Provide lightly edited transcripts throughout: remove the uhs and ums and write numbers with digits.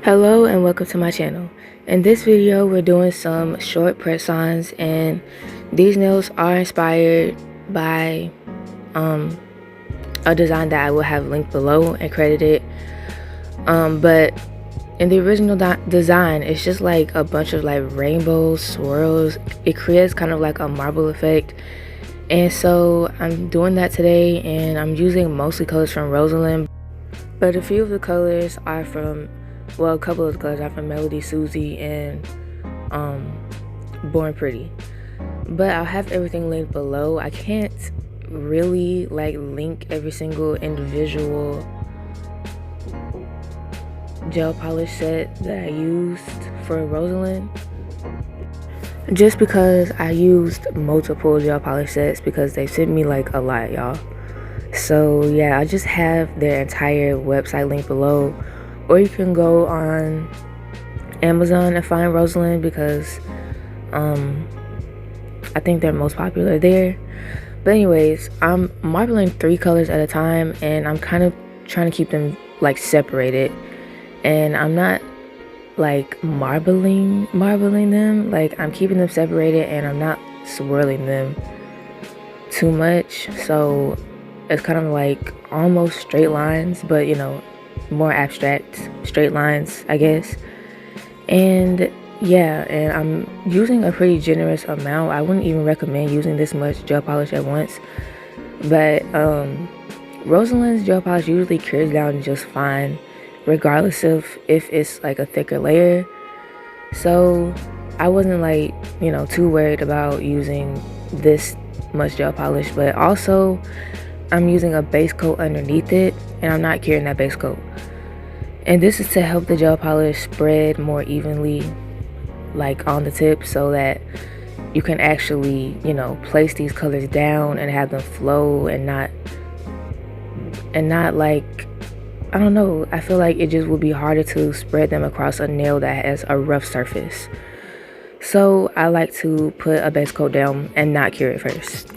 Hello and welcome to my channel. In this video we're doing some short press-ons, and these nails are inspired by a design that I will have linked below and credited, but in the original design it's just like a bunch of like rainbow swirls. It creates kind of like a marble effect, and so I'm doing that today, and I'm using mostly colors from Rosalind, but a few of the colors are from, well, a couple of the colors are from Melody, Susie, and Born Pretty. But I'll have everything linked below. I can't really like link every single individual gel polish set that I used for Rosalind, just because I used multiple gel polish sets because they sent me like a lot, y'all. So yeah, I just have their entire website linked below, or you can go on Amazon and find Rosalind because I think they're most popular there. But anyways, I'm marbling 3 colors at a time, and I'm kind of trying to keep them like separated, and I'm not like marbling them, like I'm keeping them separated and I'm not swirling them too much, so it's kind of like almost straight lines, but you know, more abstract straight lines, I guess. And yeah, and I'm using a pretty generous amount. I wouldn't even recommend using this much gel polish at once, but Rosalind's gel polish usually cures down just fine regardless of if it's like a thicker layer, so I wasn't like, you know, too worried about using this much gel polish. But also I'm using a base coat underneath it, and I'm not curing that base coat, and this is to help the gel polish spread more evenly like on the tip, so that you can actually, you know, place these colors down and have them flow, and not like, I don't know, I feel like it just would be harder to spread them across a nail that has a rough surface. So I like to put a base coat down and not cure it first.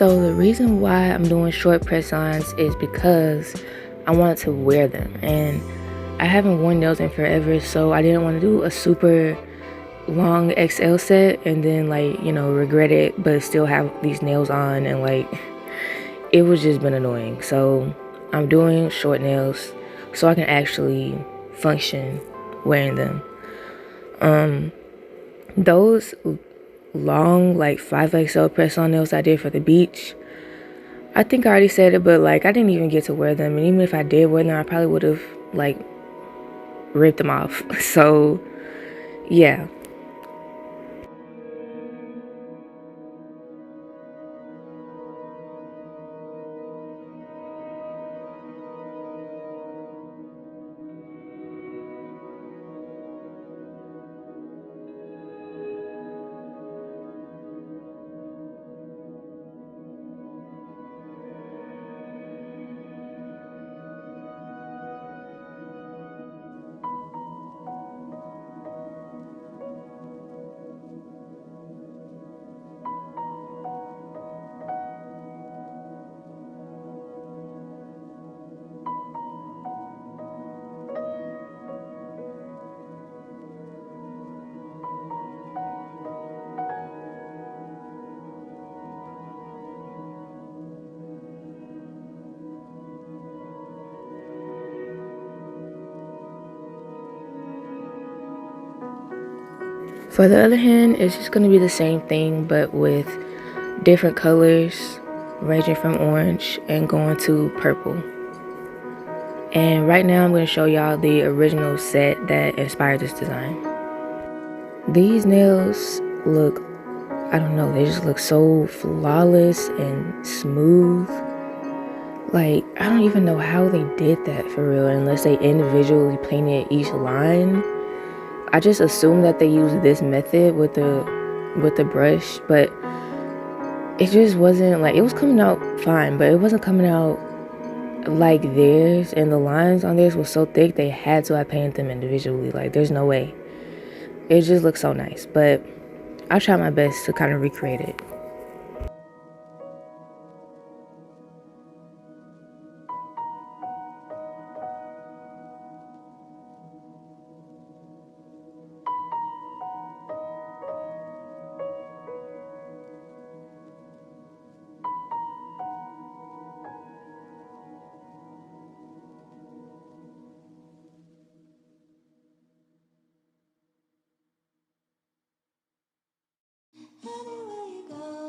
So the reason why I'm doing short press-ons is because I wanted to wear them, and I haven't worn nails in forever, so I didn't want to do a super long XL set and then like, you know, regret it but still have these nails on, and like it was just been annoying. So I'm doing short nails so I can actually function wearing them. Those long like 5XL press on nails I did for the beach, I think I already said it, but like I didn't even get to wear them, and even if I did wear them I probably would have like ripped them off. So yeah. For the other hand, it's just going to be the same thing, but with different colors, ranging from orange and going to purple. And right now I'm going to show y'all the original set that inspired this design. These nails look, I don't know, they just look so flawless and smooth. Like, I don't even know how they did that for real, unless they individually painted each line. I just assumed that they used this method with the brush, but it just wasn't like, it was coming out fine, but it wasn't coming out like theirs, and the lines on theirs were so thick they had to have painted them individually. Like, there's no way. It just looks so nice, but I'll try my best to kind of recreate it. Anywhere you go,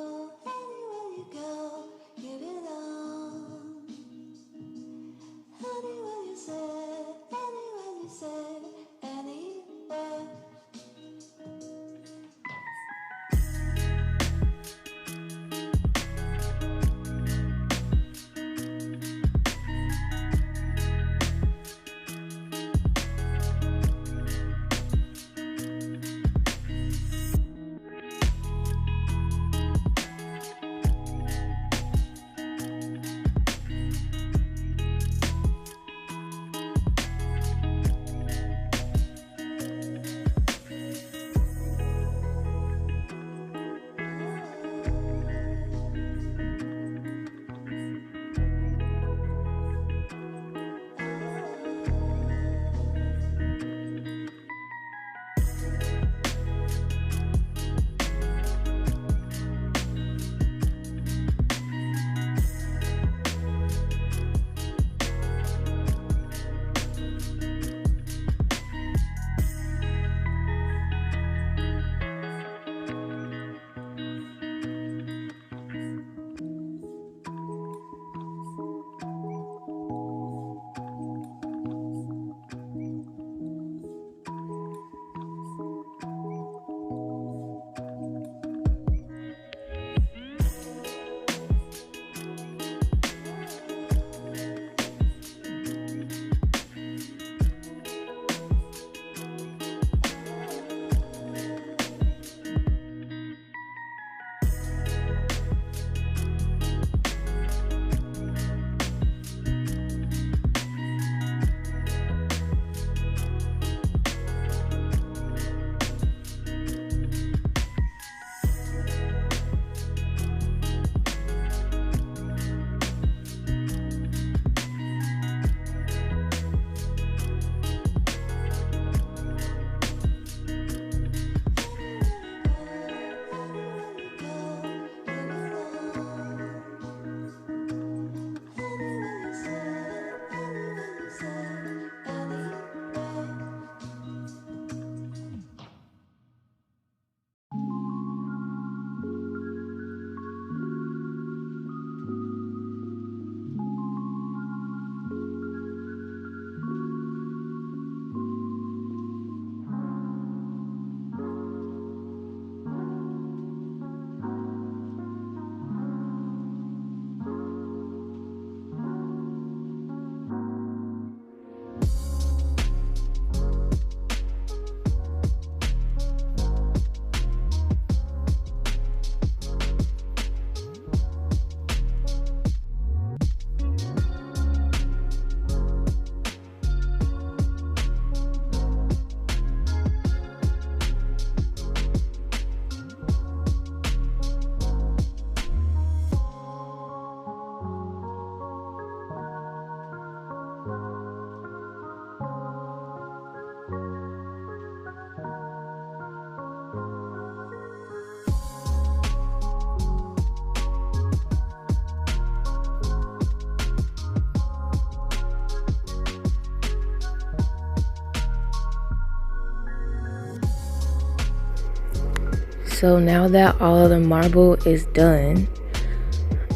So now that all of the marble is done,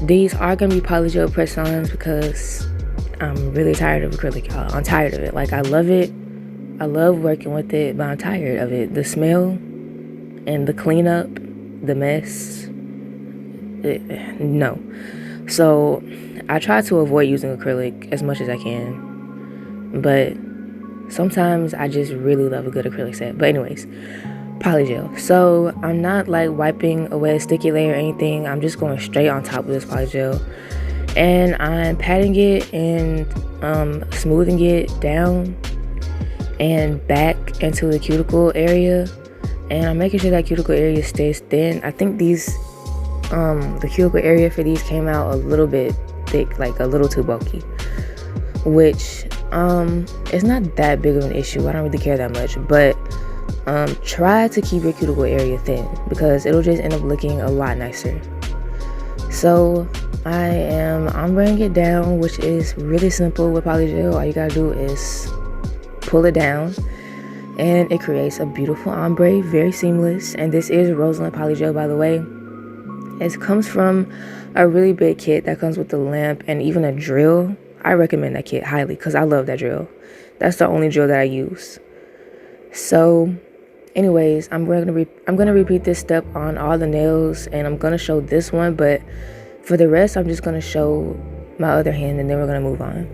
these are gonna be Polygel press-ons because I'm really tired of acrylic, y'all. I'm tired of it. Like, I love it. I love working with it, but I'm tired of it. The smell and the cleanup, the mess, no. So I try to avoid using acrylic as much as I can, but sometimes I just really love a good acrylic set. But anyways, Polygel. So I'm not like wiping away a sticky layer or anything. I'm just going straight on top of this Polygel, and I'm patting it and smoothing it down and back into the cuticle area, and I'm making sure that cuticle area stays thin. I think these the cuticle area for these came out a little bit thick, like a little too bulky, which it's not that big of an issue. I don't really care that much, but try to keep your cuticle area thin because it'll just end up looking a lot nicer. So I am ombreing it down, which is really simple with Polygel. All you gotta do is pull it down and it creates a beautiful ombre, very seamless. And this is Rosalind Polygel, by the way. It comes from a really big kit that comes with the lamp and even a drill. I recommend that kit highly because I love that drill. That's the only drill that I use. So anyways, I'm gonna repeat this step on all the nails, and I'm gonna show this one, but for the rest I'm just gonna show my other hand and then we're gonna move on.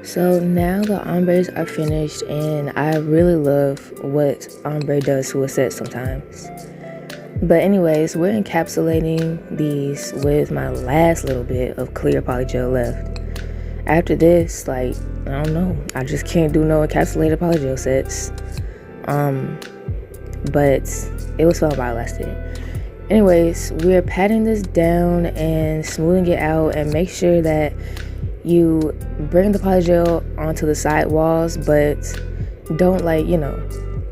So now the ombres are finished, and I really love what ombre does to a set sometimes. But anyways, we're encapsulating these with my last little bit of clear polygel left. After this, like, I don't know, I just can't do no encapsulated polygel sets. But it was fun while it lasted. Anyways, we're patting this down and smoothing it out, and make sure that you bring the polygel onto the side walls, but don't, like,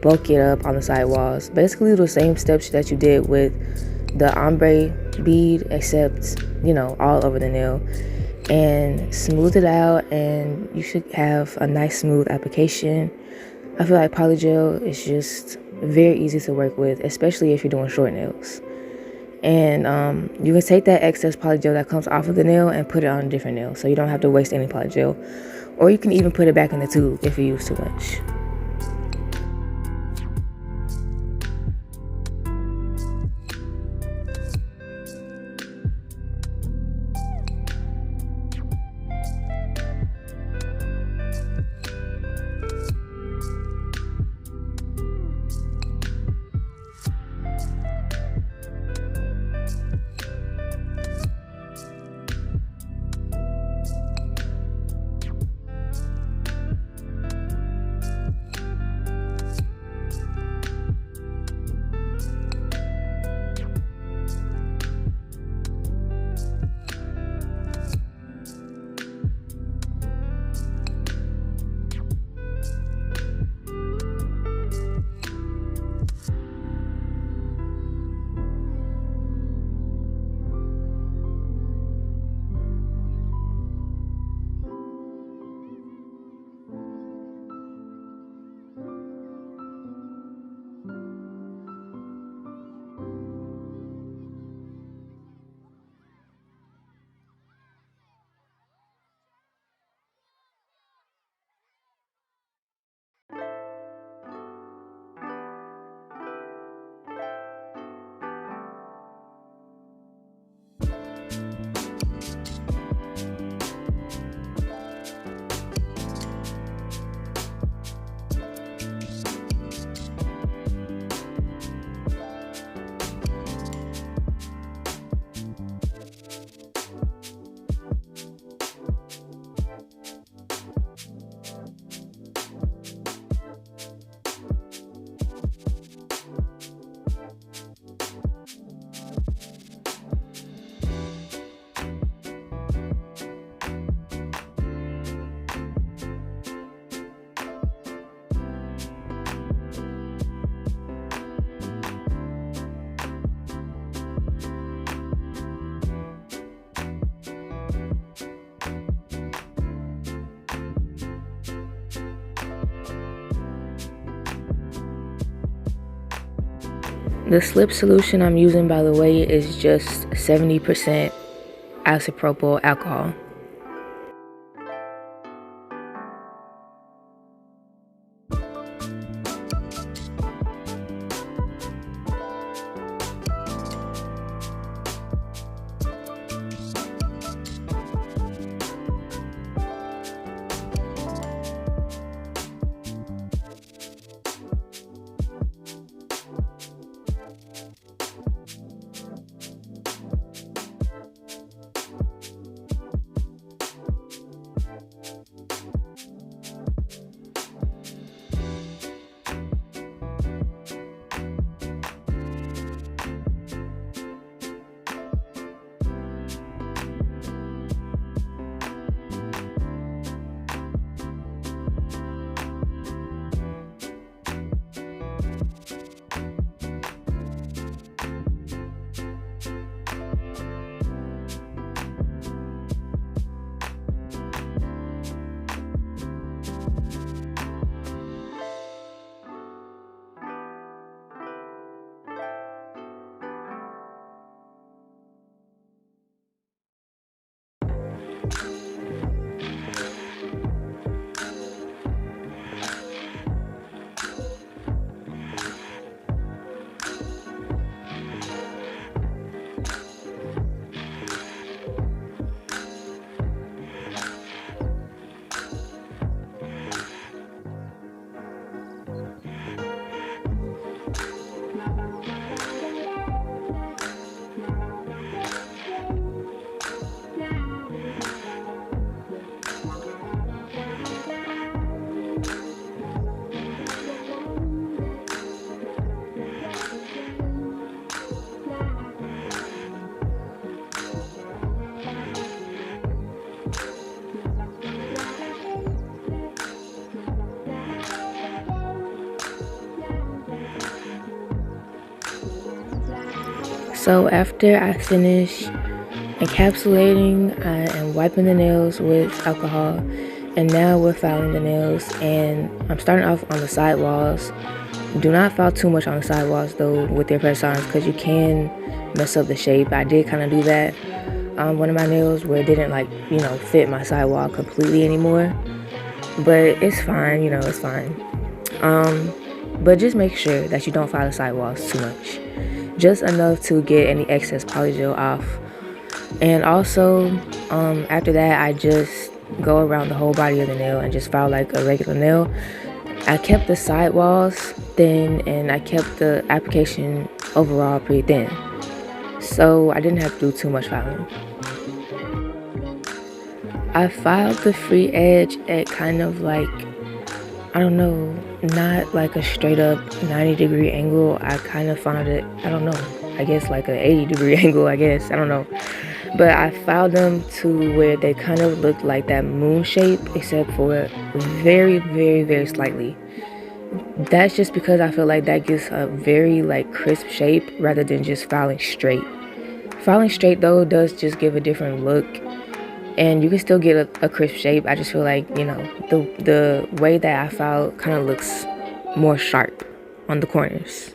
bulk it up on the side walls. Basically do the same steps that you did with the ombre bead, except all over the nail, and smooth it out, and you should have a nice smooth application. I feel like polygel is just very easy to work with, especially if you're doing short nails. And you can take that excess polygel that comes off of the nail and put it on a different nail, so you don't have to waste any polygel. Or you can even put it back in the tube if you use too much. The slip solution I'm using, by the way, is just 70% isopropyl alcohol. So after I finish encapsulating, I am wiping the nails with alcohol, and now we're filing the nails, and I'm starting off on the side walls. Do not file too much on the side walls though with your press-ons, because you can mess up the shape. I did kind of do that on one of my nails where it didn't fit my side wall completely anymore, but it's fine, it's fine. But just make sure that you don't file the side walls too much, just enough to get any excess polygel off. And also after that, I just go around the whole body of the nail and just file like a regular nail. I kept the side walls thin, and I kept the application overall pretty thin, so I didn't have to do too much filing. I filed the free edge at kind of like, I don't know, not like a straight up 90-degree angle. I kind of found it, I don't know, I guess like an 80-degree angle, I guess, I don't know. But I filed them to where they kind of looked like that moon shape, except for very, very, very slightly. That's just because I feel like that gives a very like crisp shape rather than just filing straight. Filing straight though does just give a different look, and you can still get a crisp shape. I just feel like, the way that I file kind of looks more sharp on the corners.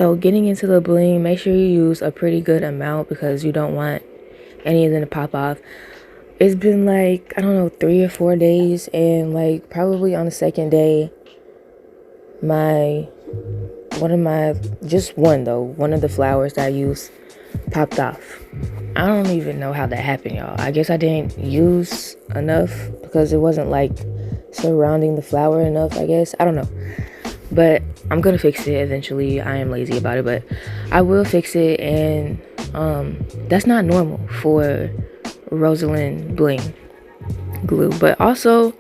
So getting into the bling, make sure you use a pretty good amount because you don't want any of them to pop off. It's been like, I don't know, 3 or 4 days, and like probably on the second day, one of the flowers that I used popped off. I don't even know how that happened, y'all. I guess I didn't use enough because it wasn't like surrounding the flower enough, I guess. I don't know. But I'm gonna fix it eventually. I am lazy about it, but I will fix it. And that's not normal for Rosalind bling glue. But also,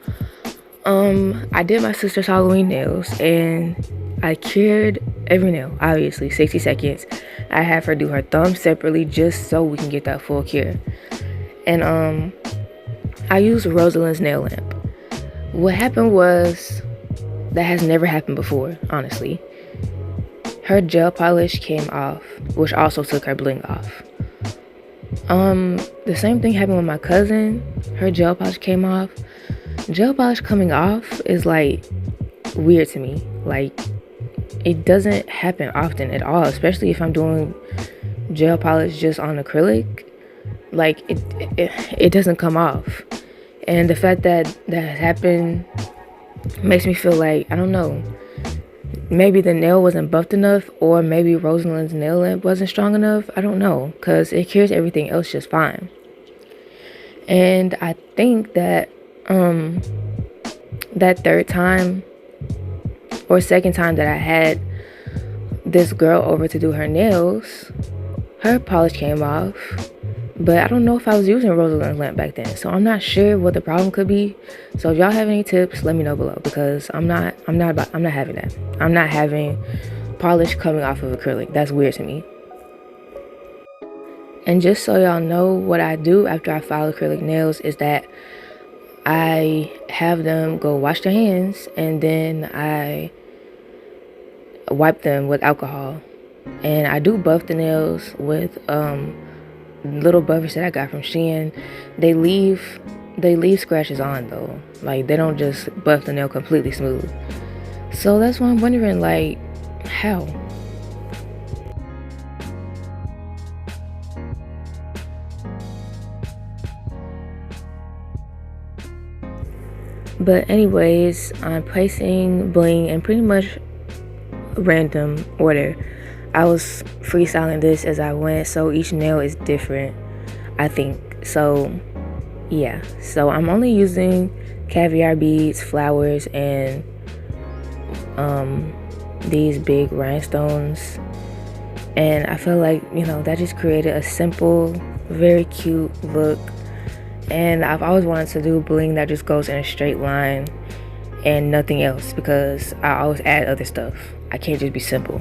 I did my sister's Halloween nails, and I cured every nail, obviously 60 seconds. I have her do her thumb separately just so we can get that full cure. And I used Rosalind's nail lamp. What happened was, that has never happened before, honestly. Her gel polish came off, which also took her bling off. The same thing happened with my cousin. Her gel polish came off. Gel polish coming off is like weird to me. Like, it doesn't happen often at all, especially if I'm doing gel polish just on acrylic. Like, it doesn't come off. And the fact that has happened makes me feel like, I don't know, maybe the nail wasn't buffed enough, or maybe Rosalind's nail lamp wasn't strong enough. I don't know, because it cures everything else just fine. And I think that that third time or second time that I had this girl over to do her nails, her polish came off. But I don't know if I was using Rosalind's lamp back then, so I'm not sure what the problem could be. So if y'all have any tips, let me know below, because I'm not having that. I'm not having polish coming off of acrylic. That's weird to me. And just so y'all know, what I do after I file acrylic nails is that I have them go wash their hands, and then I wipe them with alcohol. And I do buff the nails with little buffers that I got from Shein. They leave scratches on though. Like, they don't just buff the nail completely smooth. So that's why I'm wondering, like, how? But anyways, I'm placing bling in pretty much random order. I was freestyling this as I went, so each nail is different, I think. So yeah, so I'm only using caviar beads, flowers, and these big rhinestones. And I feel like, you know, that just created a simple, very cute look. And I've always wanted to do bling that just goes in a straight line and nothing else, because I always add other stuff. I can't just be simple.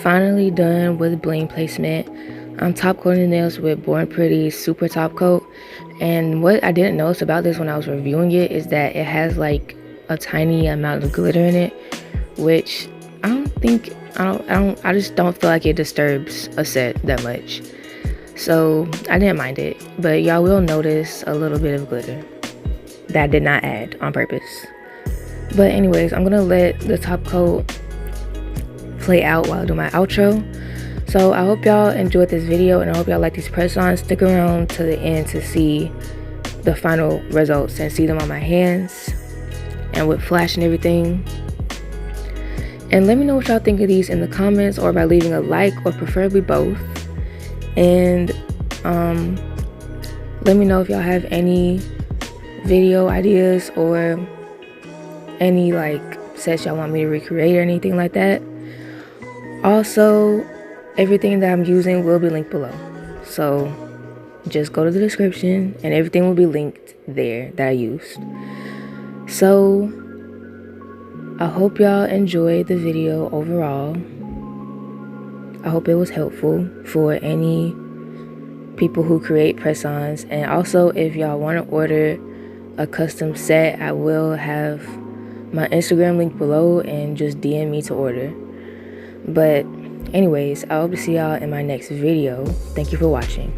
Finally done with bling placement. I'm top coating the nails with Born Pretty Super Top Coat. And what I didn't notice about this when I was reviewing it is that it has like a tiny amount of glitter in it, which I just don't feel like it disturbs a set that much. So I didn't mind it, but y'all will notice a little bit of glitter that I did not add on purpose. But anyways, I'm gonna let the top coat play out while I do my outro. So I hope y'all enjoyed this video, and I hope y'all like these press-ons. Stick around to the end to see the final results and see them on my hands and with flash and everything. And let me know what y'all think of these in the comments, or by leaving a like, or preferably both. And let me know if y'all have any video ideas or any like sets y'all want me to recreate or anything like that. Also, everything that I'm using will be linked below, so just go to the description and everything will be linked there that I used. So I hope y'all enjoyed the video overall. I hope it was helpful for any people who create press-ons. And also, if y'all want to order a custom set, I will have my Instagram link below, and just DM me to order. But anyways, I hope to see y'all in my next video. Thank you for watching.